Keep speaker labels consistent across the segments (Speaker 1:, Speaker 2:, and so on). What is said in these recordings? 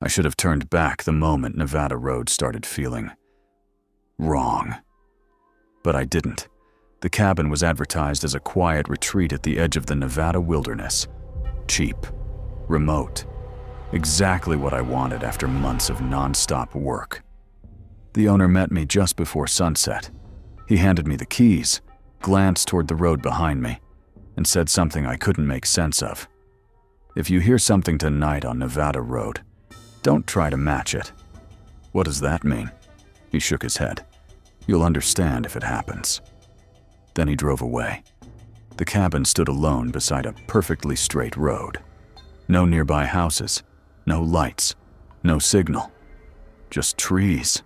Speaker 1: I should have turned back the moment Nevada Road started feeling wrong. But I didn't. The cabin was advertised as a quiet retreat at the edge of the Nevada wilderness. Cheap. Remote. Exactly what I wanted after months of non-stop work. The owner met me just before sunset. He handed me the keys, glanced toward the road behind me, and said something I couldn't make sense of. If you hear something tonight on Nevada Road, don't try to match it. What does that mean? He shook his head. You'll understand if it happens. Then he drove away. The cabin stood alone beside a perfectly straight road. No nearby houses, no lights, no signal. Just trees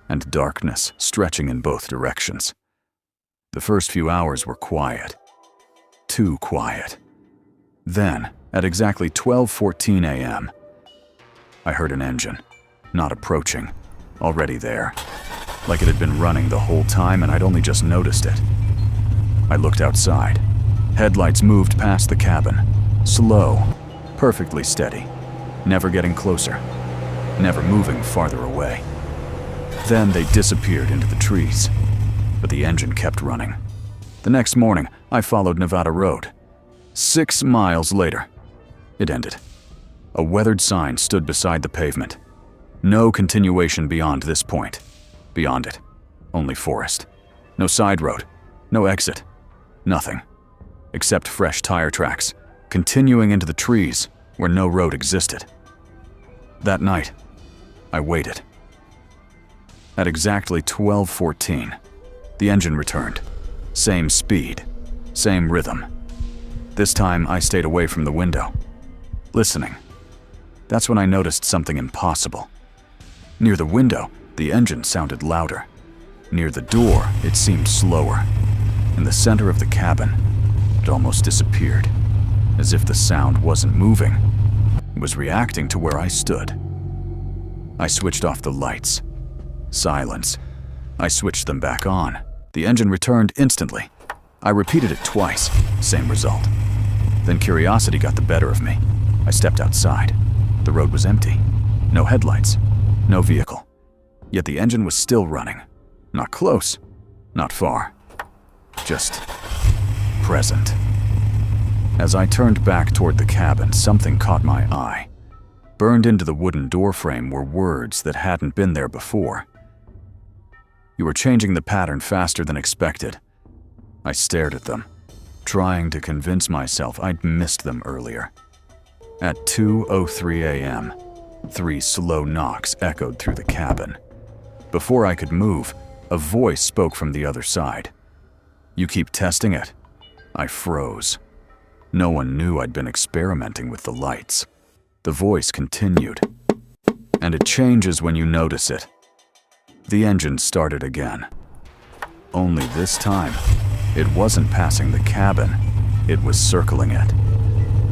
Speaker 1: and darkness stretching in both directions. The first few hours were quiet. Too quiet. Then, at exactly 12:14 a.m., I heard an engine, not approaching, already there, like it had been running the whole time and I'd only just noticed it. I looked outside. Headlights moved past the cabin, slow, perfectly steady, never getting closer, never moving farther away. Then they disappeared into the trees, but the engine kept running. The next morning, I followed Nevada Road. 6 miles later, it ended. A weathered sign stood beside the pavement. No continuation beyond this point. Beyond it, only forest. No side road, no exit, nothing. Except fresh tire tracks, continuing into the trees where no road existed. That night, I waited. At exactly 12:14, the engine returned. Same speed, same rhythm. This time, I stayed away from the window, listening. That's when I noticed something impossible. Near the window, the engine sounded louder. Near the door, it seemed slower. In the center of the cabin, it almost disappeared, as if the sound wasn't moving. It was reacting to where I stood. I switched off the lights. Silence. I switched them back on. The engine returned instantly. I repeated it twice, same result. Then curiosity got the better of me. I stepped outside. The road was empty. No headlights. No vehicle. Yet the engine was still running. Not close. Not far. Just present. As I turned back toward the cabin, something caught my eye. Burned into the wooden doorframe were words that hadn't been there before. You were changing the pattern faster than expected. I stared at them, trying to convince myself I'd missed them earlier. At 2:03 a.m., 3 slow knocks echoed through the cabin. Before I could move, a voice spoke from the other side. "You keep testing it." I froze. No one knew I'd been experimenting with the lights. The voice continued. "And it changes when you notice it." The engine started again. Only this time, it wasn't passing the cabin, it was circling it.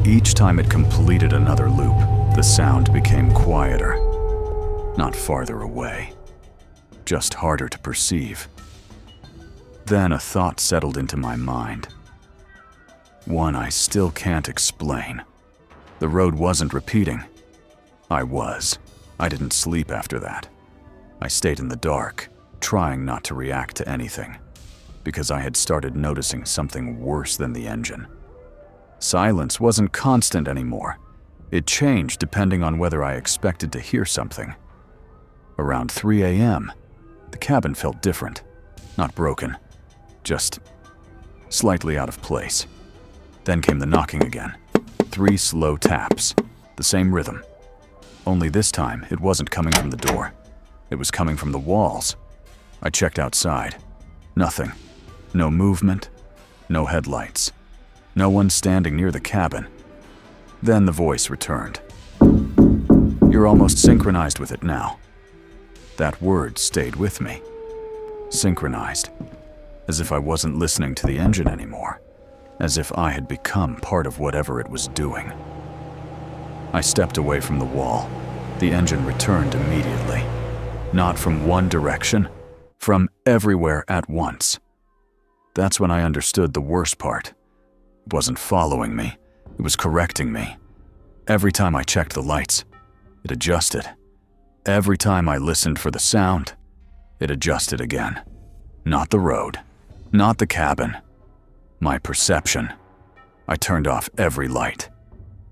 Speaker 1: Each time it completed another loop, the sound became quieter. Not farther away, just harder to perceive. Then a thought settled into my mind. One I still can't explain. The road wasn't repeating. I was. I didn't sleep after that. I stayed in the dark, trying not to react to anything, because I had started noticing something worse than the engine. Silence wasn't constant anymore. It changed depending on whether I expected to hear something. Around 3 a.m., the cabin felt different. Not broken, just slightly out of place. Then came the knocking again. 3 slow taps, the same rhythm. Only this time, it wasn't coming from the door. It was coming from the walls. I checked outside. Nothing. No movement, no headlights. No one standing near the cabin. Then the voice returned. "You're almost synchronized with it now." That word stayed with me. Synchronized. As if I wasn't listening to the engine anymore. As if I had become part of whatever it was doing. I stepped away from the wall. The engine returned immediately. Not from one direction, from everywhere at once. That's when I understood the worst part. It wasn't following me, it was correcting me. Every time I checked the lights, It adjusted. Every time I listened for the sound, it adjusted again. Not the road, not the cabin, my perception. I turned off every light.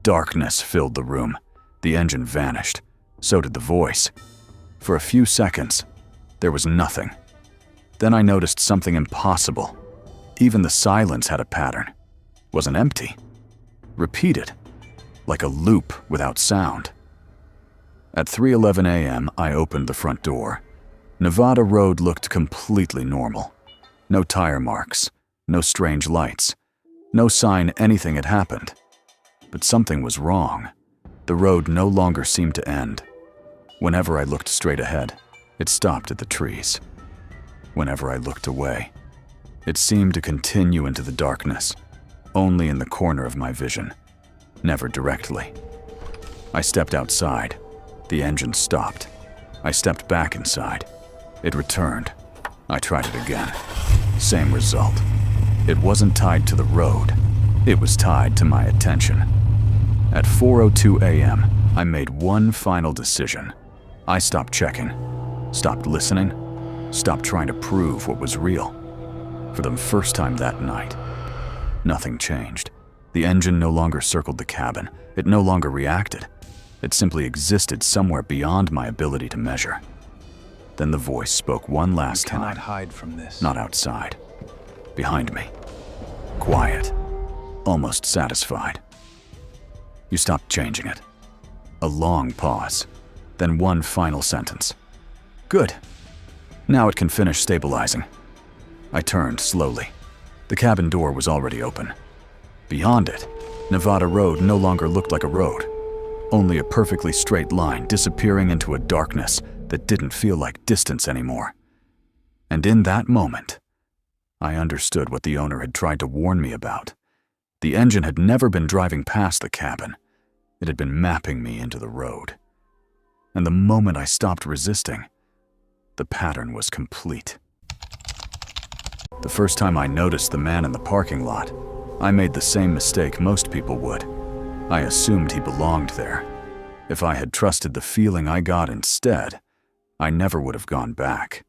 Speaker 1: Darkness filled the room. The engine vanished. So did the voice. For a few seconds, there was nothing. Then I noticed something impossible. Even the silence had a pattern. Wasn't empty. Repeated, like a loop without sound. At 3:11 a.m., I opened the front door. Nevada Road looked completely normal. No tire marks, no strange lights, no sign anything had happened. But something was wrong. The road no longer seemed to end. Whenever I looked straight ahead, it stopped at the trees. Whenever I looked away, it seemed to continue into the darkness, only in the corner of my vision, never directly. I stepped outside. The engine stopped. I stepped back inside. It returned. I tried it again. Same result. It wasn't tied to the road. It was tied to my attention. At 4:02 a.m., I made one final decision. I stopped checking, stopped listening, stopped trying to prove what was real. For the first time that night, nothing changed. The engine no longer circled the cabin. It no longer reacted. It simply existed somewhere beyond my ability to measure. Then the voice spoke one last time.
Speaker 2: You cannot hide from this.
Speaker 1: Not outside. Behind me. Quiet. Almost satisfied. You stopped changing it. A long pause. Then one final sentence. Good. Now it can finish stabilizing. I turned slowly. The cabin door was already open. Beyond it, Nevada Road no longer looked like a road. Only a perfectly straight line disappearing into a darkness that didn't feel like distance anymore. And in that moment, I understood what the owner had tried to warn me about. The engine had never been driving past the cabin. It had been mapping me into the road. And the moment I stopped resisting, the pattern was complete. The first time I noticed the man in the parking lot, I made the same mistake most people would. I assumed he belonged there. If I had trusted the feeling I got instead, I never would have gone back.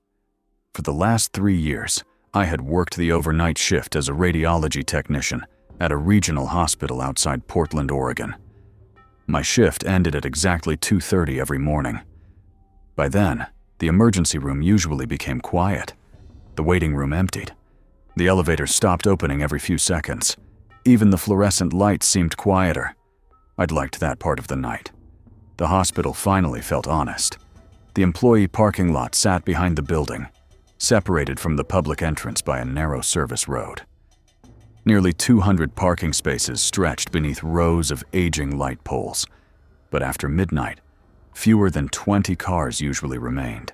Speaker 1: For the last 3 years, I had worked the overnight shift as a radiology technician at a regional hospital outside Portland, Oregon. My shift ended at exactly 2:30 every morning. By then, the emergency room usually became quiet. The waiting room emptied. The elevator stopped opening every few seconds. Even the fluorescent lights seemed quieter. I'd liked that part of the night. The hospital finally felt honest. The employee parking lot sat behind the building, separated from the public entrance by a narrow service road. Nearly 200 parking spaces stretched beneath rows of aging light poles, but after midnight, fewer than 20 cars usually remained.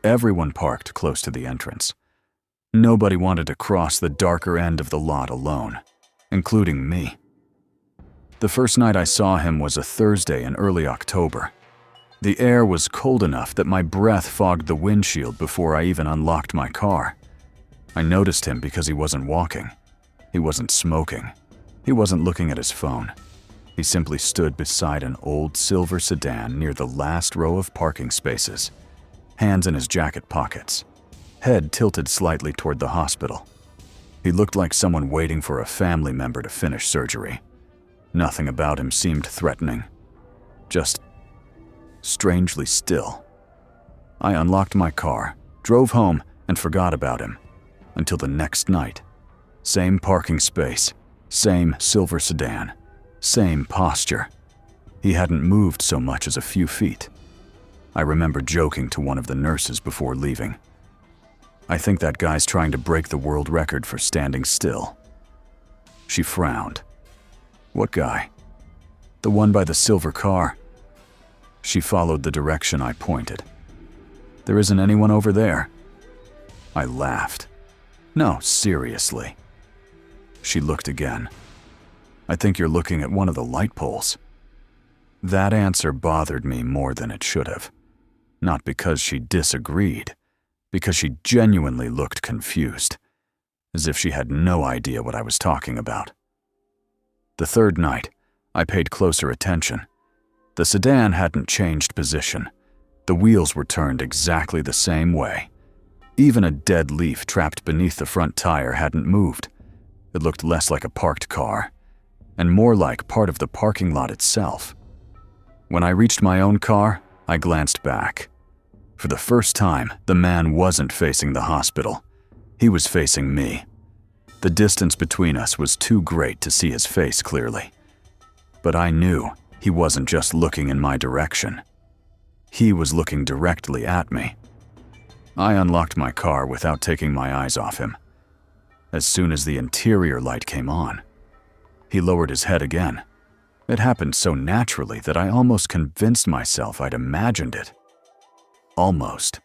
Speaker 1: Everyone parked close to the entrance. Nobody wanted to cross the darker end of the lot alone, including me. The first night I saw him was a Thursday in early October. The air was cold enough that my breath fogged the windshield before I even unlocked my car. I noticed him because he wasn't walking. He wasn't smoking. He wasn't looking at his phone. He simply stood beside an old silver sedan near the last row of parking spaces, hands in his jacket pockets, head tilted slightly toward the hospital. He looked like someone waiting for a family member to finish surgery. Nothing about him seemed threatening, just strangely still. I unlocked my car, drove home, and forgot about him until the next night. Same parking space, same silver sedan, same posture. He hadn't moved so much as a few feet. I remember joking to one of the nurses before leaving. I think that guy's trying to break the world record for standing still. She frowned. What guy? The one by the silver car. She followed the direction I pointed. There isn't anyone over there. I laughed. No, seriously. She looked again. I think you're looking at one of the light poles. That answer bothered me more than it should have. Not because she disagreed, because she genuinely looked confused, as if she had no idea what I was talking about. The third night, I paid closer attention. The sedan hadn't changed position. The wheels were turned exactly the same way. Even a dead leaf trapped beneath the front tire hadn't moved. It looked less like a parked car, and more like part of the parking lot itself. When I reached my own car, I glanced back. For the first time, the man wasn't facing the hospital. He was facing me. The distance between us was too great to see his face clearly. But I knew he wasn't just looking in my direction. He was looking directly at me. I unlocked my car without taking my eyes off him. As soon as the interior light came on, he lowered his head again. It happened so naturally that I almost convinced myself I'd imagined it. Almost.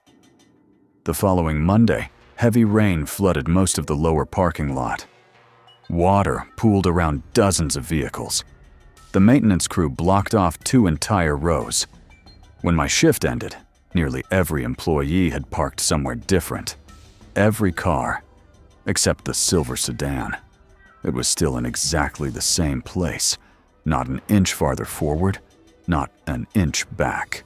Speaker 1: The following Monday, heavy rain flooded most of the lower parking lot. Water pooled around dozens of vehicles. The maintenance crew blocked off 2 entire rows. When my shift ended, nearly every employee had parked somewhere different. Every car, except the silver sedan. It was still in exactly the same place, not an inch farther forward, not an inch back.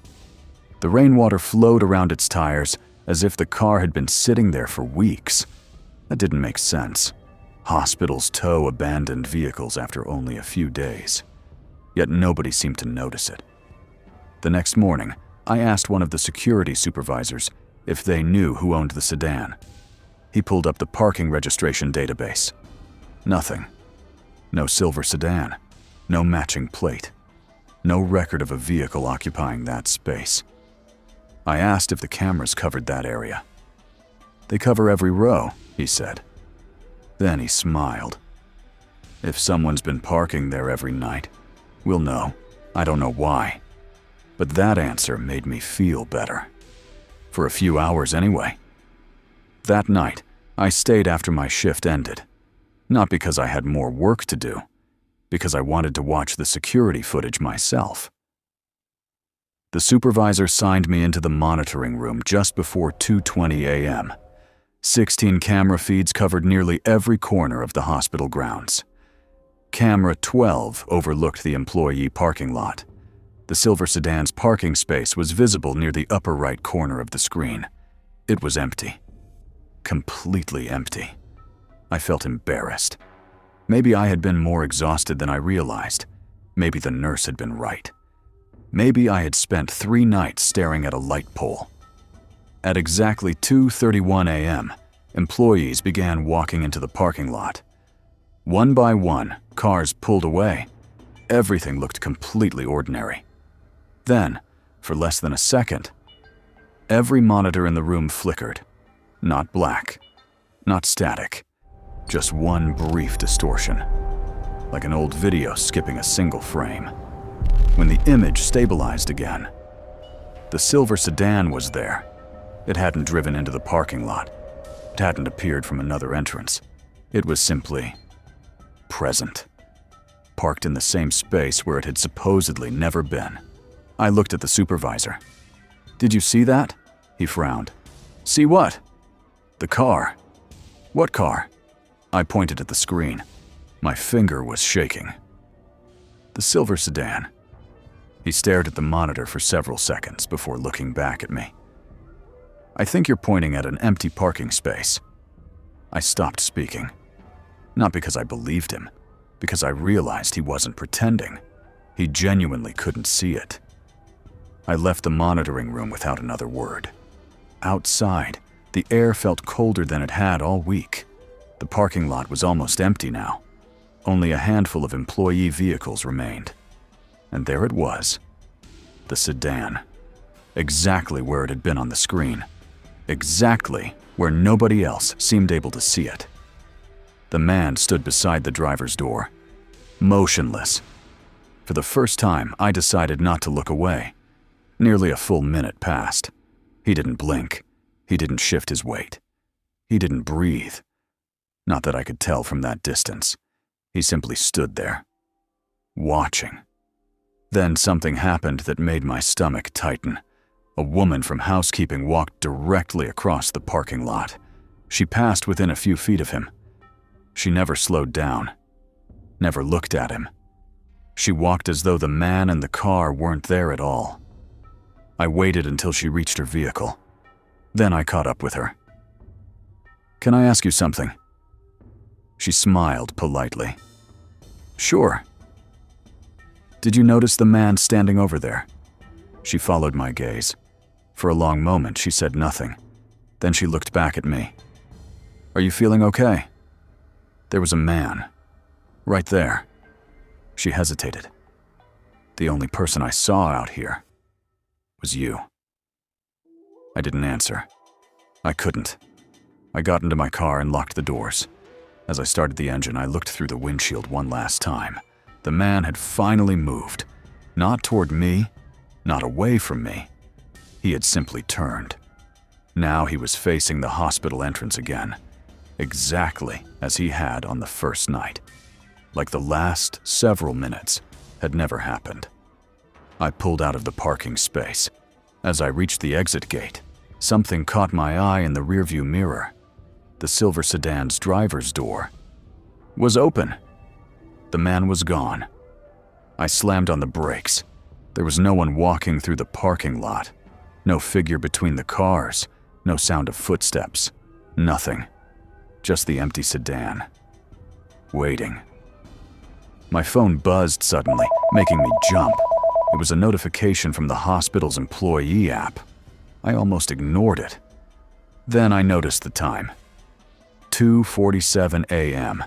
Speaker 1: The rainwater flowed around its tires as if the car had been sitting there for weeks. That didn't make sense. Hospitals tow abandoned vehicles after only a few days. Yet nobody seemed to notice it. The next morning, I asked one of the security supervisors if they knew who owned the sedan. He pulled up the parking registration database. Nothing. No silver sedan. No matching plate. No record of a vehicle occupying that space. I asked if the cameras covered that area. "They cover every row," he said. Then he smiled. "If someone's been parking there every night, we'll know. I don't know why." But that answer made me feel better. For a few hours anyway. That night, I stayed after my shift ended. Not because I had more work to do, because I wanted to watch the security footage myself. The supervisor signed me into the monitoring room just before 2:20 a.m. 16 camera feeds covered nearly every corner of the hospital grounds. Camera 12 overlooked the employee parking lot. The silver sedan's parking space was visible near the upper right corner of the screen. It was empty. Completely empty. I felt embarrassed. Maybe I had been more exhausted than I realized. Maybe the nurse had been right. Maybe I had spent 3 nights staring at a light pole. At exactly 2:31 a.m., employees began walking into the parking lot. One by one, cars pulled away. Everything looked completely ordinary. Then, for less than a second, every monitor in the room flickered. Not black, not static, just one brief distortion, like an old video skipping a single frame. When the image stabilized again, the silver sedan was there. It hadn't driven into the parking lot. It hadn't appeared from another entrance. It was simply present, parked in the same space where it had supposedly never been. I looked at the supervisor. "Did you see that?" He frowned. "See what?" "The car." "What car?" I pointed at the screen. My finger was shaking. "The silver sedan." He stared at the monitor for several seconds before looking back at me. "I think you're pointing at an empty parking space." I stopped speaking. Not because I believed him, because I realized he wasn't pretending. He genuinely couldn't see it. I left the monitoring room without another word. Outside, the air felt colder than it had all week. The parking lot was almost empty now. Only a handful of employee vehicles remained. And there it was. The sedan. Exactly where it had been on the screen. Exactly where nobody else seemed able to see it. The man stood beside the driver's door, motionless. For the first time, I decided not to look away. Nearly a full minute passed. He didn't blink. He didn't shift his weight. He didn't breathe. Not that I could tell from that distance. He simply stood there, watching. Then something happened that made my stomach tighten. A woman from housekeeping walked directly across the parking lot. She passed within a few feet of him. She never slowed down, never looked at him. She walked as though the man and the car weren't there at all. I waited until she reached her vehicle. Then I caught up with her. "Can I ask you something?" She smiled politely. "Sure." "Did you notice the man standing over there?" She followed my gaze. For a long moment, she said nothing. Then she looked back at me. "Are you feeling okay?" "There was a man. Right there." She hesitated. "The only person I saw out here was you." I didn't answer. I couldn't. I got into my car and locked the doors. As I started the engine, I looked through the windshield one last time. The man had finally moved. Not toward me, not away from me. He had simply turned. Now he was facing the hospital entrance again, exactly as he had on the first night. Like the last several minutes had never happened. I pulled out of the parking space. As I reached the exit gate, something caught my eye in the rearview mirror. The silver sedan's driver's door was open. The man was gone. I slammed on the brakes. There was no one walking through the parking lot. No figure between the cars. No sound of footsteps. Nothing. Just the empty sedan. Waiting. My phone buzzed suddenly, making me jump. It was a notification from the hospital's employee app. I almost ignored it. Then I noticed the time. 2:47 a.m.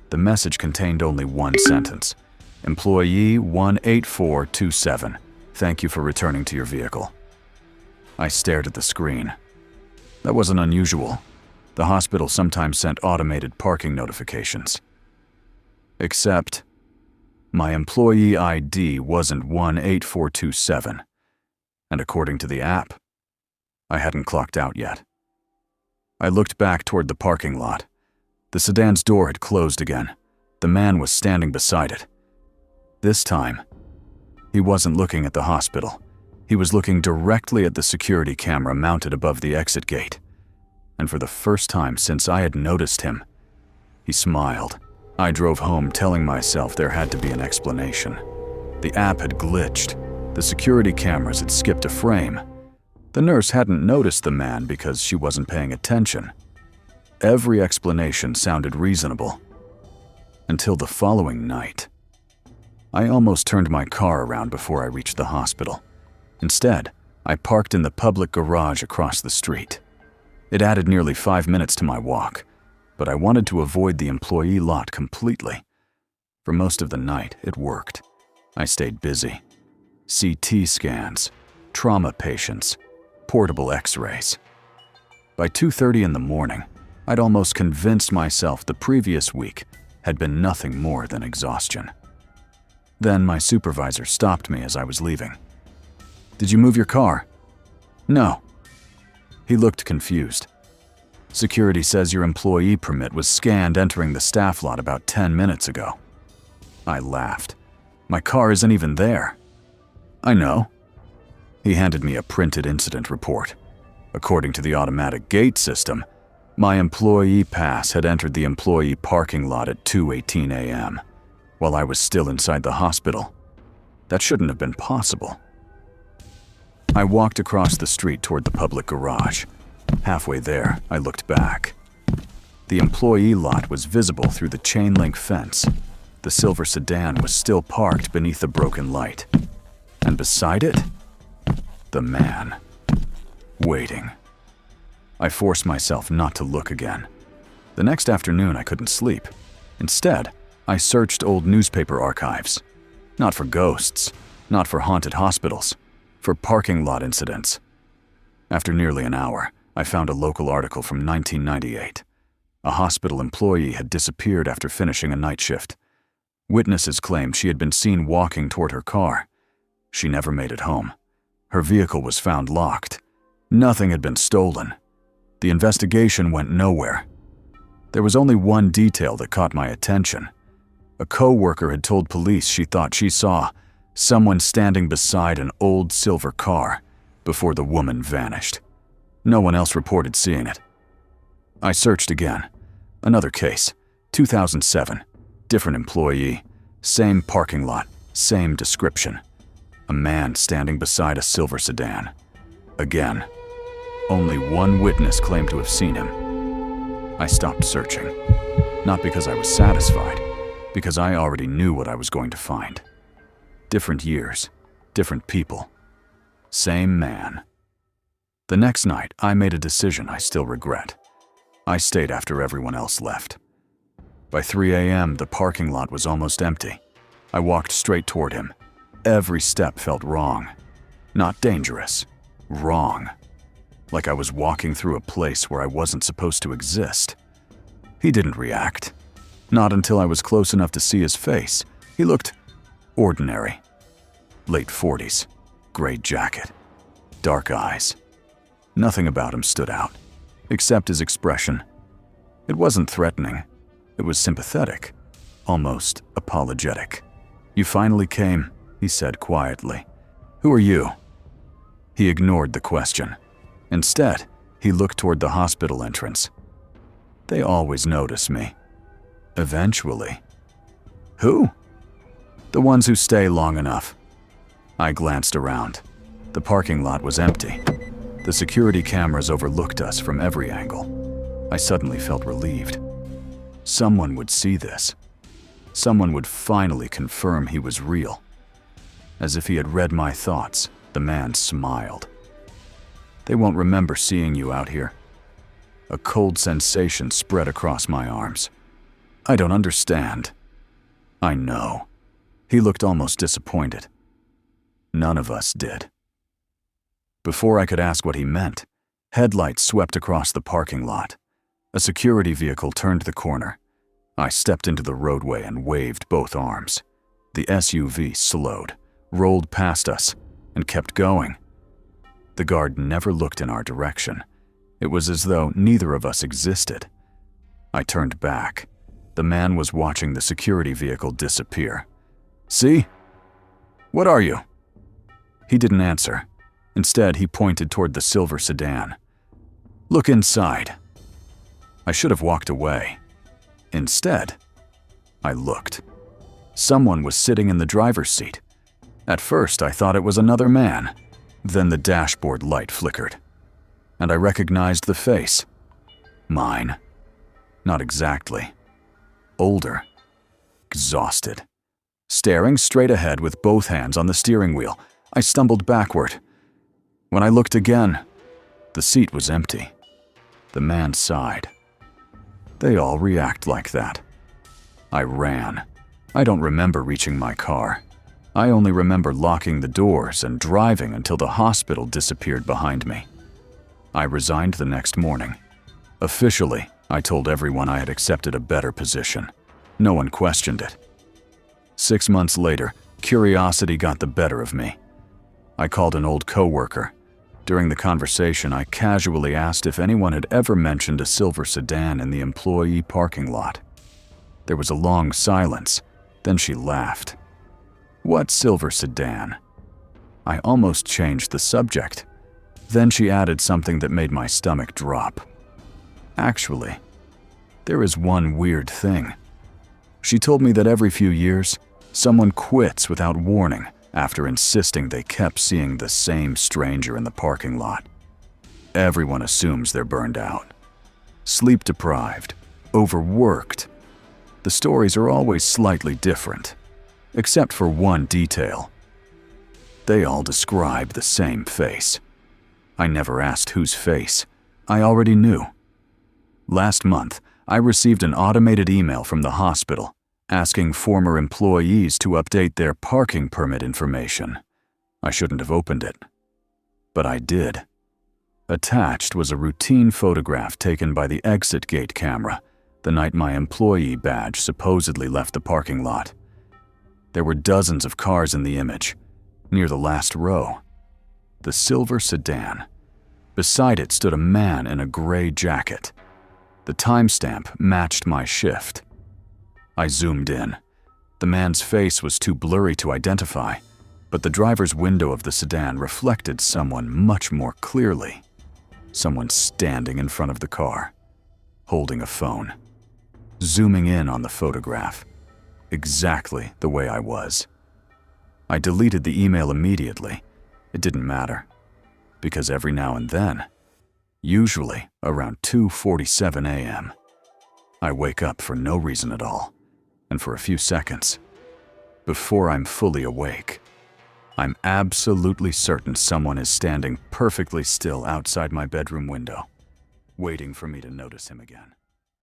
Speaker 1: The message contained only one sentence. Employee 18427. Thank you for returning to your vehicle. I stared at the screen. That wasn't unusual. The hospital sometimes sent automated parking notifications. Except, my employee ID wasn't 18427. And according to the app, I hadn't clocked out yet. I looked back toward the parking lot. The sedan's door had closed again. The man was standing beside it. This time, he wasn't looking at the hospital. He was looking directly at the security camera mounted above the exit gate. And for the first time since I had noticed him, he smiled. I drove home telling myself there had to be an explanation. The app had glitched. The security cameras had skipped a frame. The nurse hadn't noticed the man because she wasn't paying attention. Every explanation sounded reasonable. Until the following night. I almost turned my car around before I reached the hospital. Instead, I parked in the public garage across the street. It added nearly 5 minutes to my walk, but I wanted to avoid the employee lot completely. For most of the night, it worked. I stayed busy. CT scans, trauma patients, portable x-rays. By 2:30 in the morning, I'd almost convinced myself the previous week had been nothing more than exhaustion. Then my supervisor stopped me as I was leaving. "Did you move your car?" "No." He looked confused. "Security says your employee permit was scanned entering the staff lot about 10 minutes ago." I laughed. "My car isn't even there." "I know." He handed me a printed incident report. According to the automatic gate system, my employee pass had entered the employee parking lot at 2:18 a.m., while I was still inside the hospital. That shouldn't have been possible. I walked across the street toward the public garage. Halfway there, I looked back. The employee lot was visible through the chain-link fence. The silver sedan was still parked beneath the broken light. And beside it, the man, waiting. I forced myself not to look again. The next afternoon, I couldn't sleep. Instead, I searched old newspaper archives. Not for ghosts, not for haunted hospitals, for parking lot incidents. After nearly an hour, I found a local article from 1998. A hospital employee had disappeared after finishing a night shift. Witnesses claimed she had been seen walking toward her car. She never made it home. Her vehicle was found locked. Nothing had been stolen. The investigation went nowhere. There was only one detail that caught my attention. A co-worker had told police she thought she saw someone standing beside an old silver car before the woman vanished. No one else reported seeing it. I searched again. Another case, 2007. Different employee, same parking lot, Same description. A man standing beside a silver sedan. Again. Only one witness claimed to have seen him. I stopped searching. Not because I was satisfied, because I already knew what I was going to find. Different years, different people. Same man. The next night, I made a decision I still regret. I stayed after everyone else left. By 3 a.m., the parking lot was almost empty. I walked straight toward him. Every step felt wrong. Not dangerous. Wrong. Like I was walking through a place where I wasn't supposed to exist. He didn't react. Not until I was close enough to see his face. He looked ordinary. Late 40s. Gray jacket. Dark eyes. Nothing about him stood out, except his expression. It wasn't threatening. It was sympathetic. Almost apologetic. "You finally came," he said quietly. "Who are you?" He ignored the question. Instead, he looked toward the hospital entrance. They always notice me. Eventually. "Who?" "The ones who stay long enough." I glanced around. The parking lot was empty. The security cameras overlooked us from every angle. I suddenly felt relieved. Someone would see this. Someone would finally confirm he was real. As if he had read my thoughts, the man smiled. "They won't remember seeing you out here." A cold sensation spread across my arms. "I don't understand." "I know." He looked almost disappointed. None of us did. Before I could ask what he meant, headlights swept across the parking lot. A security vehicle turned the corner. I stepped into the roadway and waved both arms. The SUV slowed, rolled past us, and kept going. The guard never looked in our direction. It was as though neither of us existed. I turned back. The man was watching the security vehicle disappear. "See? What are you?" He didn't answer. Instead, he pointed toward the silver sedan. "Look inside." I should have walked away. Instead, I looked. Someone was sitting in the driver's seat. At first, I thought it was another man. Then the dashboard light flickered, and I recognized the face. Mine. Not exactly. Older. Exhausted. Staring straight ahead with both hands on the steering wheel, I stumbled backward. When I looked again, the seat was empty. The man sighed. They all react like that. I ran. I don't remember reaching my car. I only remember locking the doors and driving until the hospital disappeared behind me. I resigned the next morning. Officially, I told everyone I had accepted a better position. No one questioned it. 6 months later, curiosity got the better of me. I called an old coworker. During the conversation, I casually asked if anyone had ever mentioned a silver sedan in the employee parking lot. There was a long silence. Then she laughed. "What silver sedan?" I almost changed the subject. Then she added something that made my stomach drop. "Actually, there is one weird thing." She told me that every few years, someone quits without warning after insisting they kept seeing the same stranger in the parking lot. Everyone assumes they're burned out. Sleep deprived, overworked. The stories are always slightly different, except for one detail. They all describe the same face. I never asked whose face. I already knew. Last month, I received an automated email from the hospital asking former employees to update their parking permit information. I shouldn't have opened it, but I did. Attached was a routine photograph taken by the exit gate camera the night my employee badge supposedly left the parking lot. There were dozens of cars in the image, near the last row. The silver sedan. Beside it stood a man in a gray jacket. The timestamp matched my shift. I zoomed in. The man's face was too blurry to identify, but the driver's window of the sedan reflected someone much more clearly. Someone standing in front of the car, holding a phone. Zooming in on the photograph. Exactly the way I was. I deleted the email immediately. It didn't matter, because every now and then, usually around 2:47 a.m., I wake up for no reason at all, and for a few seconds, before I'm fully awake, I'm absolutely certain someone is standing perfectly still outside my bedroom window, waiting for me to notice him again.